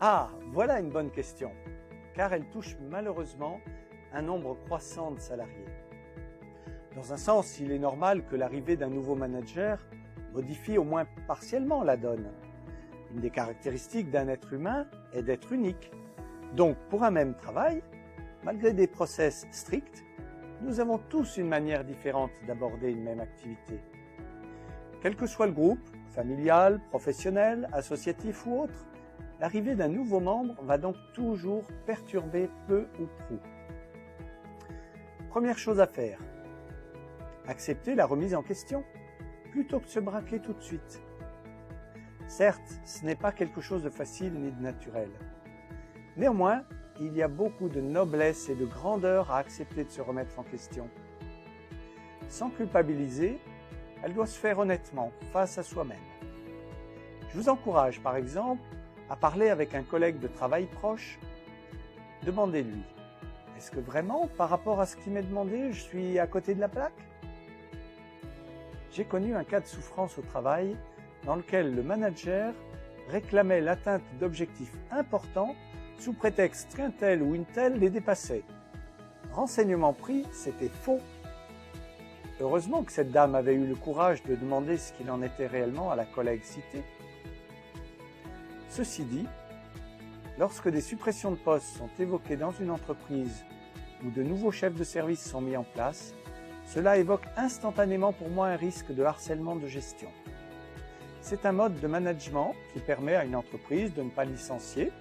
Ah, voilà une bonne question, car elle touche malheureusement un nombre croissant de salariés. Dans un sens, il est normal que l'arrivée d'un nouveau manager modifie au moins partiellement la donne. Une des caractéristiques d'un être humain est d'être unique. Donc, pour un même travail, malgré des process stricts, nous avons tous une manière différente d'aborder une même activité. Quel que soit le groupe, familial, professionnel, associatif ou autre, l'arrivée d'un nouveau membre va donc toujours perturber peu ou prou. Première chose à faire, accepter la remise en question, plutôt que de se braquer tout de suite. Certes, ce n'est pas quelque chose de facile ni de naturel. Néanmoins, il y a beaucoup de noblesse et de grandeur à accepter de se remettre en question. Sans culpabiliser, elle doit se faire honnêtement, face à soi-même. Je vous encourage, par exemple, à parler avec un collègue de travail proche. Demandez-lui, est-ce que vraiment, par rapport à ce qui m'est demandé, je suis à côté de la plaque? J'ai connu un cas de souffrance au travail dans lequel le manager réclamait l'atteinte d'objectifs importants sous prétexte qu'un tel ou une telle les dépassait. Renseignement pris, c'était faux. Heureusement que cette dame avait eu le courage de demander ce qu'il en était réellement à la collègue citée. Ceci dit, lorsque des suppressions de postes sont évoquées dans une entreprise ou de nouveaux chefs de service sont mis en place, cela évoque instantanément pour moi un risque de harcèlement de gestion. C'est un mode de management qui permet à une entreprise de ne pas licencier,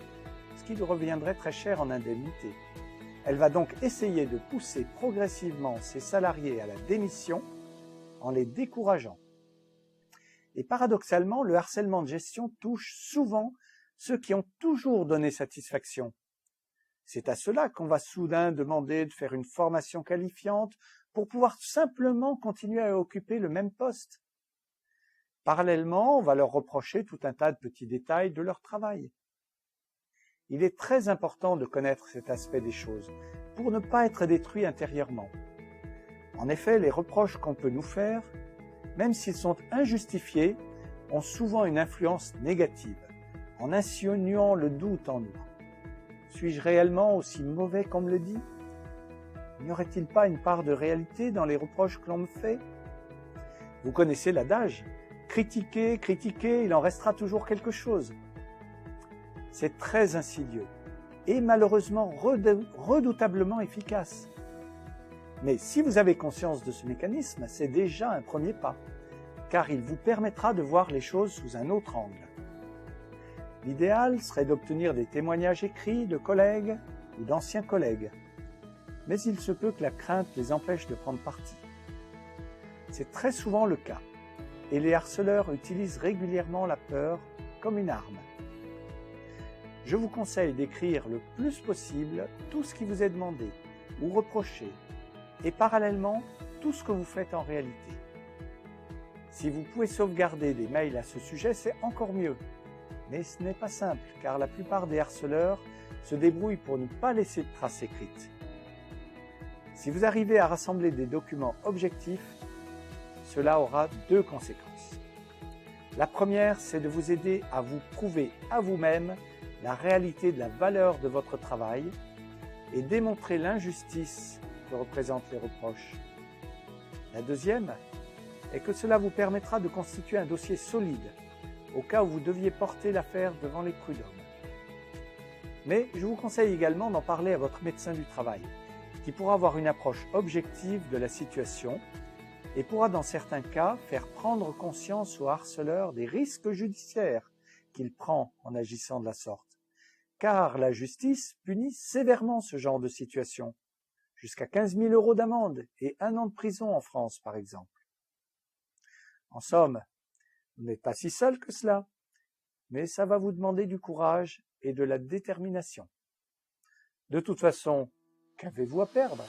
ce qui lui reviendrait très cher en indemnité. Elle va donc essayer de pousser progressivement ses salariés à la démission en les décourageant. Et paradoxalement, le harcèlement de gestion touche souvent ceux qui ont toujours donné satisfaction. C'est à cela qu'on va soudain demander de faire une formation qualifiante pour pouvoir simplement continuer à occuper le même poste. Parallèlement, on va leur reprocher tout un tas de petits détails de leur travail. Il est très important de connaître cet aspect des choses pour ne pas être détruit intérieurement. En effet, les reproches qu'on peut nous faire, même s'ils sont injustifiés, ont souvent une influence négative, en insinuant le doute en nous. Suis-je réellement aussi mauvais qu'on me le dit? N'y aurait-il pas une part de réalité dans les reproches que l'on me fait? Vous connaissez l'adage, critiquez, critiquez, il en restera toujours quelque chose. C'est très insidieux et malheureusement redoutablement efficace. Mais si vous avez conscience de ce mécanisme, c'est déjà un premier pas, car il vous permettra de voir les choses sous un autre angle. L'idéal serait d'obtenir des témoignages écrits de collègues ou d'anciens collègues, mais il se peut que la crainte les empêche de prendre parti. C'est très souvent le cas, et les harceleurs utilisent régulièrement la peur comme une arme. Je vous conseille d'écrire le plus possible tout ce qui vous est demandé ou reproché, et parallèlement tout ce que vous faites en réalité. Si vous pouvez sauvegarder des mails à ce sujet, c'est encore mieux. Mais ce n'est pas simple, car la plupart des harceleurs se débrouillent pour ne pas laisser de traces écrites. Si vous arrivez à rassembler des documents objectifs, cela aura deux conséquences. La première, c'est de vous aider à vous prouver à vous-même la réalité de la valeur de votre travail et démontrer l'injustice que représentent les reproches. La deuxième est que cela vous permettra de constituer un dossier solide au cas où vous deviez porter l'affaire devant les prud'hommes. Mais je vous conseille également d'en parler à votre médecin du travail, qui pourra avoir une approche objective de la situation et pourra dans certains cas faire prendre conscience au harceleur des risques judiciaires qu'il prend en agissant de la sorte. Car la justice punit sévèrement ce genre de situation, jusqu'à 15 000 € d'amende et 1 an de prison en France par exemple. En somme, vous n'êtes pas si seul que cela, mais ça va vous demander du courage et de la détermination. De toute façon, qu'avez-vous à perdre ?